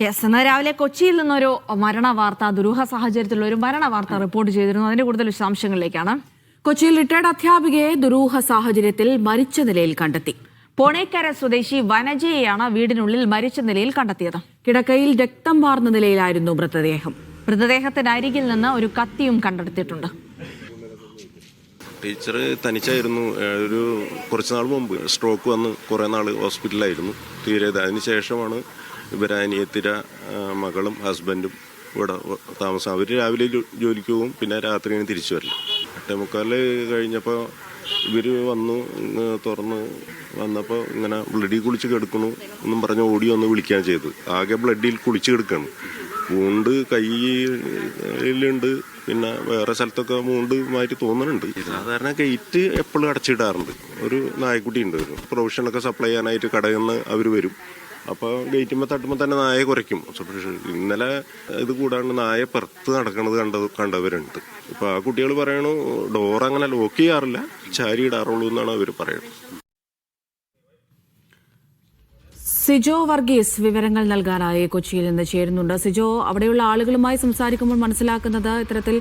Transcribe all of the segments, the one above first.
Yes, ഇന്ന് രാവിലെ കൊച്ചിയിൽ നിന്നൊരു മരണ വാർത്ത, ദുരൂഹ സാഹചര്യത്തിലുള്ള ഒരു മരണ വാർത്ത റിപ്പോർട്ട് ചെയ്തിരുന്നു. അതിന്റെ കൂടുതൽ വിശദാംശങ്ങളിലേക്കാണ്. കൊച്ചിയിൽ റിട്ടയർഡ് അധ്യാപികയെ ദുരൂഹ സാഹചര്യത്തിൽ മരിച്ച നിലയിൽ കണ്ടെത്തി. പോണേക്കര സ്വദേശി വനജയെയാണ് വീടിനുള്ളിൽ മരിച്ച നിലയിൽ കണ്ടെത്തിയത്. കിടക്കയിൽ രക്തം വാർന്ന നിലയിലായിരുന്നു മൃതദേഹം. മൃതദേഹത്തിനരികിൽ നിന്ന് ഒരു കത്തിയും കണ്ടെടുത്തിട്ടുണ്ട്. ടീച്ചർ തനിച്ചായിരുന്നു. കുറച്ച് നാൾ മുമ്പ് സ്ട്രോക്ക് വന്ന് കുറേ നാൾ ഹോസ്പിറ്റലായിരുന്നു. തീരെ അതിനുശേഷമാണ് അനിയത്തിര മകളും ഹസ്ബൻഡും ഇവിടെ താമസം. അവർ രാവിലെ ജോലിക്ക് പോകും, പിന്നെ രാത്രിയാണ് തിരിച്ചു വരില്ല. 8:45 കഴിഞ്ഞപ്പോൾ ഇവർ വന്നു, തുറന്ന് വന്നപ്പോൾ ഇങ്ങനെ ബ്ലഡിൽ കുളിച്ച് കിടക്കണു എന്നും പറഞ്ഞ് ഓടി വന്ന് വിളിക്കുകയാണ് ചെയ്തത്. ആകെ ബ്ലഡിൽ കുളിച്ച് കിടക്കണം. മൂണ്ട് കയ്യിലുണ്ട്, പിന്നെ വേറെ സ്ഥലത്തൊക്കെ മൂണ്ട് മാറ്റി തോന്നുന്നുണ്ട്. സാധാരണ ഗേറ്റ് എപ്പോഴും അടച്ചിടാറുണ്ട്. ഒരു നായക്കുട്ടി ഉണ്ട്, ഒരു പ്രൊവിഷനൊക്കെ സപ്ലൈ ചെയ്യാനായിട്ട് കടയിൽ നിന്ന് അവർ വരും. അപ്പോൾ ഗേറ്റുമ്പോൾ തട്ടുമ്പോൾ തന്നെ നായ കുറയ്ക്കും. ഇന്നലെ ഇത് കൂടാണ്ട് നായ പുറത്ത് നടക്കുന്നത് കണ്ടവരുണ്ട്. ഇപ്പോൾ ആ കുട്ടികൾ പറയണു ഡോർ അങ്ങനെ ലോക്ക് ചെയ്യാറില്ല, ചാരി ഇടാറുള്ളൂ എന്നാണ് അവർ പറയുന്നത്. സിജോ വർഗീസ് വിവരങ്ങൾ നൽകാനായി കൊച്ചിയിൽ നിന്ന് ചേരുന്നുണ്ട്. സിജോ, അവിടെയുള്ള ആളുകളുമായി സംസാരിക്കുമ്പോൾ മനസ്സിലാക്കുന്നത് ഇത്തരത്തിൽ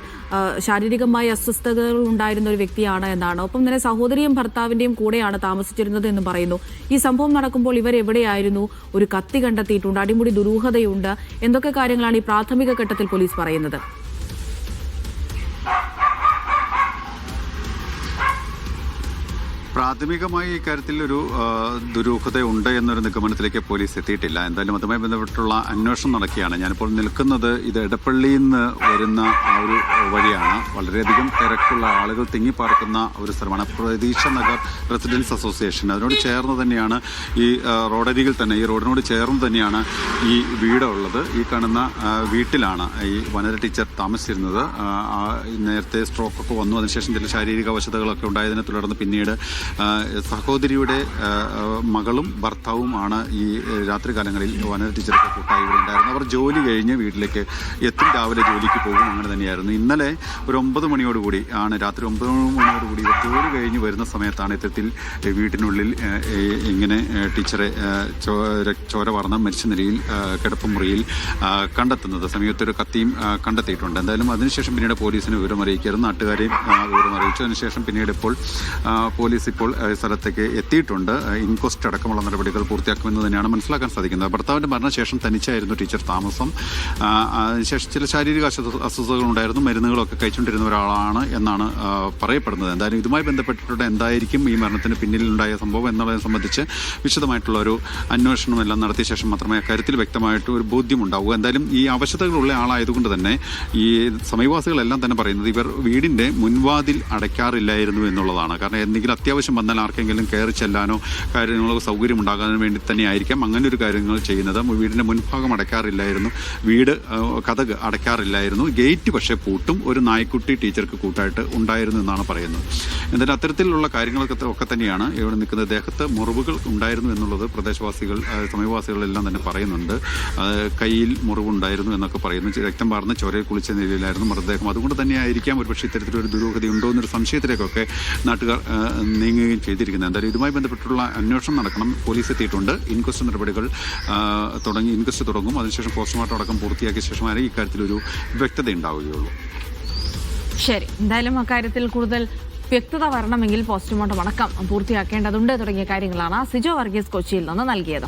ശാരീരികമായി അസ്വസ്ഥതകൾ ഉണ്ടായിരുന്ന ഒരു വ്യക്തിയാണ് എന്നാണ്. ഒപ്പം തന്നെ സഹോദരിയും ഭർത്താവിന്റെയും കൂടെയാണ് താമസിച്ചിരുന്നത് എന്ന് പറയുന്നു. ഈ സംഭവം നടക്കുമ്പോൾ ഇവരെവിടെയായിരുന്നു? ഒരു കത്തി കണ്ടെത്തിയിട്ടുണ്ട്, അടിമുടി ദുരൂഹതയുണ്ട്. എന്തൊക്കെ കാര്യങ്ങളാണ് ഈ പ്രാഥമിക ഘട്ടത്തിൽ പോലീസ് പറയുന്നത്? പ്രാഥമികമായി ഇക്കാര്യത്തിൽ ഒരു ദുരൂഹതയുണ്ട് എന്നൊരു നിഗമനത്തിലേക്ക് പോലീസ് എത്തിയിട്ടില്ല. എന്തായാലും അതുമായി ബന്ധപ്പെട്ടുള്ള അന്വേഷണം നടക്കുകയാണ്. ഞാനിപ്പോൾ നിൽക്കുന്നത് ഇത് എടപ്പള്ളിയിൽ നിന്ന് വരുന്ന ആ ഒരു വഴിയാണ്. വളരെയധികം തിരക്കുള്ള ആളുകൾ തിങ്ങിപ്പാർക്കുന്ന ഒരു സ്ഥലമാണ്. പ്രതീക്ഷ നഗർ റെസിഡൻസ് അസോസിയേഷൻ, അതിനോട് ചേർന്ന് തന്നെയാണ് ഈ റോഡരികിൽ തന്നെ, ഈ റോഡിനോട് ചേർന്ന് തന്നെയാണ് ഈ വീടുള്ളത്. ഈ കാണുന്ന വീട്ടിലാണ് ഈ വനജ ടീച്ചർ താമസിച്ചിരുന്നത്. നേരത്തെ സ്ട്രോക്കൊക്കെ വന്നു, അതിനുശേഷം ചില ശാരീരിക അവശതകളൊക്കെ ഉണ്ടായതിനെ തുടർന്ന് പിന്നീട് സഹോദരിയുടെ മകളും ഭർത്താവുമാണ് ഈ രാത്രികാലങ്ങളിൽ വനജ ടീച്ചർക്ക് കൂട്ടായി ഇവിടെ ഉണ്ടായിരുന്നു. അവർ ജോലി കഴിഞ്ഞ് വീട്ടിലേക്ക് എത്തും, രാവിലെ ജോലിക്ക് പോകും, അങ്ങനെ തന്നെയായിരുന്നു. ഇന്നലെ ഒരു 9 മണിയോടുകൂടി ആണ്, രാത്രി 9 മണിയോടുകൂടി ഇവർ ജോലി കഴിഞ്ഞ് വരുന്ന സമയത്താണ് ഇത്തരത്തിൽ വീട്ടിനുള്ളിൽ ഇങ്ങനെ ടീച്ചറെ ചോര വാർന്ന മരിച്ച നിലയിൽ കിടപ്പുമുറിയിൽ കണ്ടെത്തുന്നത്. സമയത്തൊരു കത്തിയും കണ്ടെത്തിയിട്ടുണ്ട്. എന്തായാലും അതിനുശേഷം പിന്നീട് പോലീസിന് വിവരം അറിയിക്കായിരുന്നു, നാട്ടുകാരെയും വിവരം അറിയിച്ചു. അതിനുശേഷം പിന്നീട് ഇപ്പോൾ പോലീസ് ഇപ്പോൾ സ്ഥലത്തേക്ക് എത്തിയിട്ടുണ്ട്. ഇൻക്വസ്റ്റ് അടക്കമുള്ള നടപടികൾ പൂർത്തിയാക്കുമെന്ന് തന്നെയാണ് മനസ്സിലാക്കാൻ സാധിക്കുന്നത്. ഭർത്താവിന്റെ മരണശേഷം തനിച്ചായിരുന്നു ടീച്ചർ താമസം. അതിനുശേഷം ചില ശാരീരിക അസ്വസ്ഥതകൾ ഉണ്ടായിരുന്നു, മരുന്നുകളൊക്കെ കഴിച്ചുകൊണ്ടിരുന്ന ഒരാളാണ് എന്നാണ് പറയപ്പെടുന്നത്. എന്തായാലും ഇതുമായി ബന്ധപ്പെട്ടിട്ട് എന്തായിരിക്കും ഈ മരണത്തിന് പിന്നിലുണ്ടായ സംഭവം എന്നുള്ളതിനെ സംബന്ധിച്ച് വിശദമായിട്ടുള്ള ഒരു അന്വേഷണം എല്ലാം നടത്തിയ ശേഷം മാത്രമേ അക്കാര്യത്തിൽ വ്യക്തമായിട്ട് ഒരു ബോധ്യമുണ്ടാവൂ. എന്തായാലും ഈ അവശതകളുള്ള ആളായതുകൊണ്ട് തന്നെ ഈ സമീപവാസികളെല്ലാം തന്നെ പറയുന്നത് ഇവർ വീടിന്റെ മുൻവാതിൽ അടയ്ക്കാറില്ലായിരുന്നു എന്നുള്ളതാണ്. കാരണം എന്തെങ്കിലും അത്യാവശ്യം വന്നാൽ ആർക്കെങ്കിലും കയറി ചെല്ലാനോ കാര്യങ്ങളോ സൗകര്യം ഉണ്ടാകാൻ വേണ്ടി തന്നെ ആയിരിക്കാം അങ്ങനെ ഒരു കാര്യങ്ങൾ ചെയ്യുന്നത്. വീടിന്റെ മുൻഭാഗം അടയ്ക്കാറില്ലായിരുന്നു, വീട് കതക് അടയ്ക്കാറില്ലായിരുന്നു, ഗേറ്റ് പക്ഷേ പൂട്ടും. ഒരു നായ്ക്കുട്ടി ടീച്ചർക്ക് കൂട്ടായിട്ട് ഉണ്ടായിരുന്നു എന്നാണ് പറയുന്നത്. എന്തായാലും അത്തരത്തിലുള്ള കാര്യങ്ങളൊക്കെ ഒക്കെ തന്നെയാണ് ഇവിടെ നിൽക്കുന്നത്. ദേഹത്ത് മുറിവുകൾ ഉണ്ടായിരുന്നു എന്നുള്ളത് പ്രദേശവാസികൾ സമീപവാസികളെല്ലാം തന്നെ പറയുന്നുണ്ട്. കയ്യിൽ മുറിവുണ്ടായിരുന്നു എന്നൊക്കെ പറയുന്നു. രക്തം വാർന്ന് ചോരയിൽ കുളിച്ച നിലയിലായിരുന്നു മൃതദേഹം. അതുകൊണ്ട് തന്നെ ആയിരിക്കാം ഒരുപക്ഷെ ഇത്തരത്തിലൊരു ദുരൂഹതയുണ്ടോ എന്നൊരു സംശയത്തിലേക്കൊക്കെ നാട്ടുകാർ നീങ്ങുകയും ചെയ്തിരിക്കുന്നത്. എന്തായാലും ഇതുമായി ബന്ധപ്പെട്ടുള്ള അന്വേഷണം നടക്കണം. പോലീസ് എത്തിയിട്ടുണ്ട്. ഇൻക്വസ്റ്റ് നടപടികൾ ഇൻക്വസ്റ്റ് തുടങ്ങും. അതിനുശേഷം പോസ്റ്റ്മോർട്ടം അടക്കം പൂർത്തിയാക്കിയ ശേഷമാണ് ഇക്കാര്യത്തിലൊരു വ്യക്തത ഉണ്ടാവുകയുള്ളൂ. ശരി, എന്തായാലും അക്കാര്യത്തിൽ കൂടുതൽ വ്യക്തത വരണമെങ്കിൽ പോസ്റ്റ്മോർട്ടം അടക്കം പൂർത്തിയാക്കേണ്ടതുണ്ട് തുടങ്ങിയ കാര്യങ്ങളാണ് സിജോ വർഗീസ് കൊച്ചിയിൽ നിന്ന് നൽകിയത്.